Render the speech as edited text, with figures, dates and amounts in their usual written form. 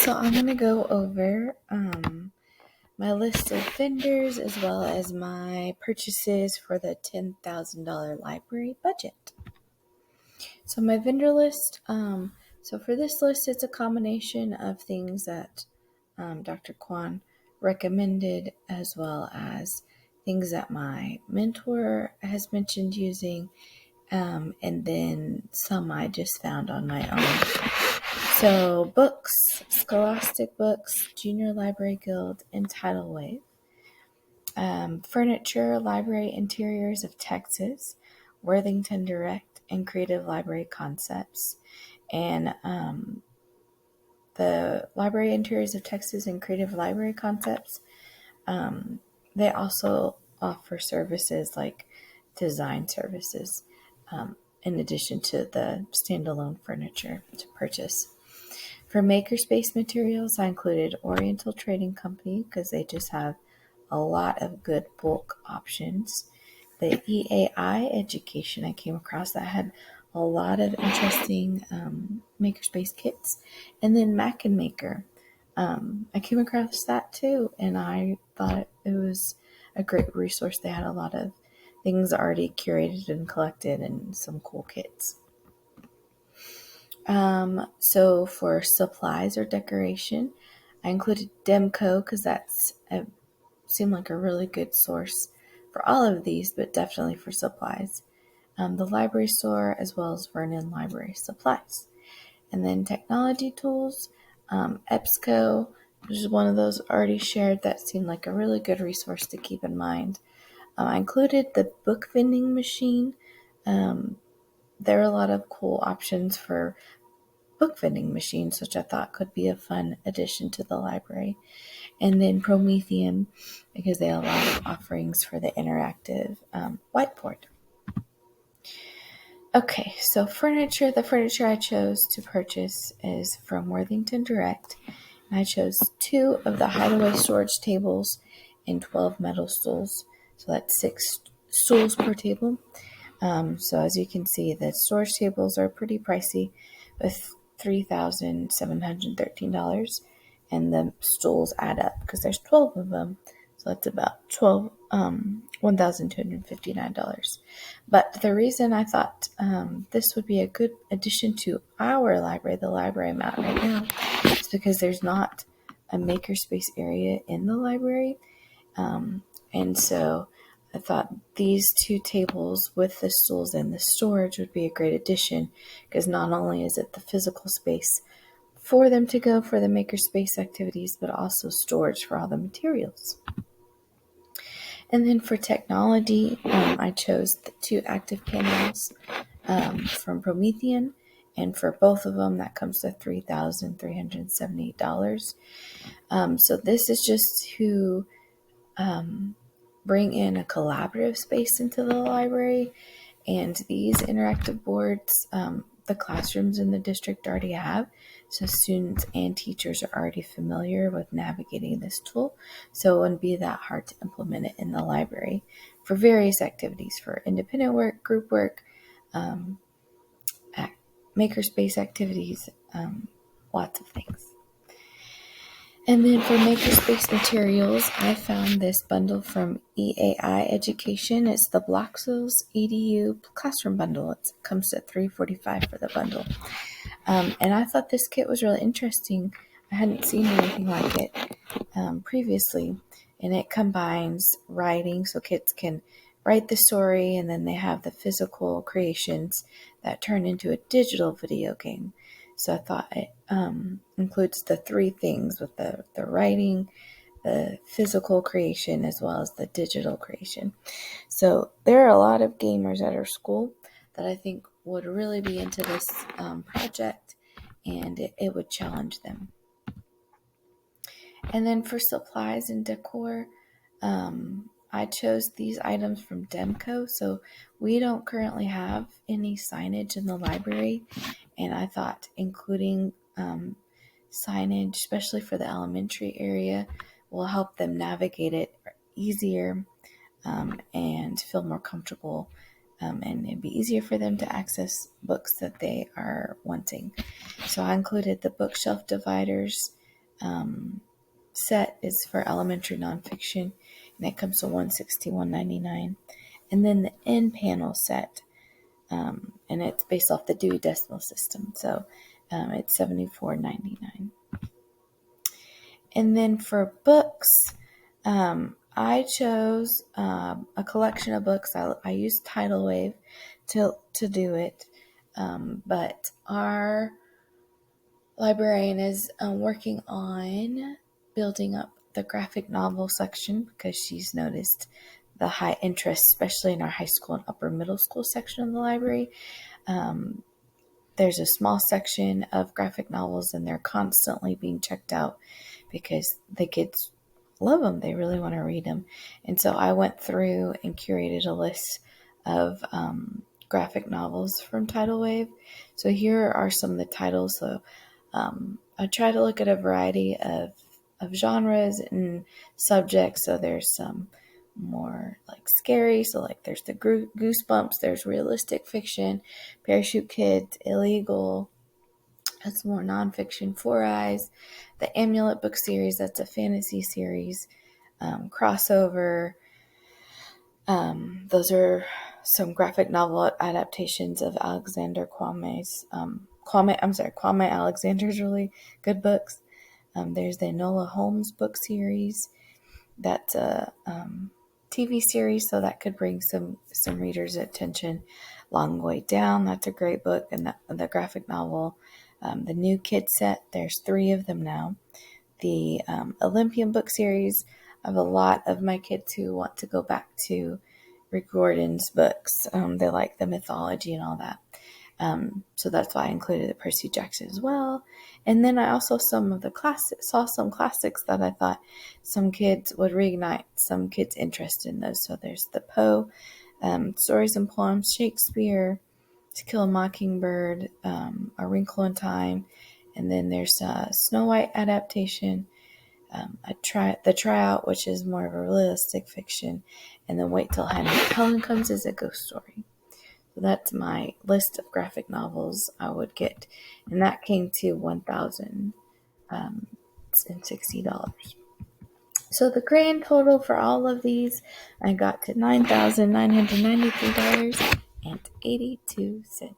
So I'm going to go over my list of vendors as well as my purchases for the $10,000 library budget. So my vendor list, so for this list, it's a combination of things that Dr. Kwan recommended as well as things that my mentor has mentioned using, and then some I just found on my own. So books, Scholastic Books, Junior Library Guild, and Tidal Wave. Furniture, Library Interiors of Texas, Worthington Direct, and Creative Library Concepts. And the Library Interiors of Texas and Creative Library Concepts, they also offer services like design services, in addition to the standalone furniture to purchase. For Makerspace Materials, I included Oriental Trading Company because they just have a lot of good bulk options. The EAI Education I came across that had a lot of interesting Makerspace kits. And then Mac and Maker. I came across that too, and I thought it was a great resource. They had a lot of things already curated and collected and some cool kits. So for supplies or decoration, I included Demco because that's seemed like a really good source for all of these, but definitely for supplies. The library store as well as Vernon Library Supplies. And then technology tools, EBSCO, which is one of those already shared that seemed like a really good resource to keep in mind. I included the book vending machine. There are a lot of cool options for book vending machines, which I thought could be a fun addition to the library. And then Promethean, because they have a lot of offerings for the interactive whiteboard. Okay, so furniture. The furniture I chose to purchase is from Worthington Direct. And I chose 2 of the Hideaway storage tables and 12 metal stools. So that's 6 stools per table. So as you can see, the storage tables are pretty pricey with $3,713, and the stools add up because there's 12 of them, so that's about $1,259. But the reason I thought this would be a good addition to our library, the library I'm at right now, is because there's not a makerspace area in the library, and so I thought these 2 tables with the stools and the storage would be a great addition because not only is it the physical space for them to go for the makerspace activities, but also storage for all the materials. And then for technology, I chose the 2 active panels from Promethean, and for both of them, that comes to $3,378. So this is just to bring in a collaborative space into the library, and these interactive boards the classrooms in the district already have, so students and teachers are already familiar with navigating this tool, so it wouldn't be that hard to implement it in the library for various activities, for independent work, group work, makerspace activities, lots of things. And then for Makerspace materials, I found this bundle from EAI Education. It's the Bloxels EDU Classroom Bundle. It comes at $345 for the bundle. And I thought this kit was really interesting. I hadn't seen anything like it previously. And it combines writing, so kids can write the story, and then they have the physical creations that turn into a digital video game. So I thought it includes the 3 things with the writing, the physical creation, as well as the digital creation. So there are a lot of gamers at our school that I think would really be into this project, and it would challenge them. And then for supplies and decor, I chose these items from Demco. So we don't currently have any signage in the library, and I thought including signage, especially for the elementary area, will help them navigate it easier and feel more comfortable, and it'd be easier for them to access books that they are wanting. So I included the bookshelf dividers set is for elementary nonfiction, and it comes to $161.99. And then the N panel set, and it's based off the Dewey Decimal System, so it's $74.99. And then for books, I chose a collection of books. I used Tidal Wave to do it, but our librarian is working on building up the graphic novel section because she's noticed the high interest, especially in our high school and upper middle school section of the library. There's a small section of graphic novels, and they're constantly being checked out because the kids love them. They really want to read them. And so I went through and curated a list of graphic novels from Tidal Wave. So here are some of the titles. So I try to look at a variety of genres and subjects. So there's some more like scary. So like there's the Goosebumps, there's realistic fiction, Parachute Kids, illegal. That's more nonfiction. Four Eyes, the Amulet book series. That's a fantasy series. Crossover. Those are some graphic novel adaptations of Alexander Kwame's. Kwame Alexander's really good books. There's the Enola Holmes book series. That's a TV series, so that could bring some readers' attention. Long Way Down, that's a great book, and the graphic novel. The New Kid set, there's 3 of them now. The Olympian book series, I have a lot of my kids who want to go back to Rick Gordon's books. They like the mythology and all that. So that's why I included the Percy Jackson as well. And then I also saw some classics that I thought some kids would reignite some kids' interest in those. So there's the Poe, Stories and Poems, Shakespeare, To Kill a Mockingbird, A Wrinkle in Time, and then there's a Snow White adaptation, the Tryout, which is more of a realistic fiction, and then Wait Till Helen Comes is a ghost story. So that's my list of graphic novels I would get, and that came to $1,060. So the grand total for all of these, I got to $9,993.82.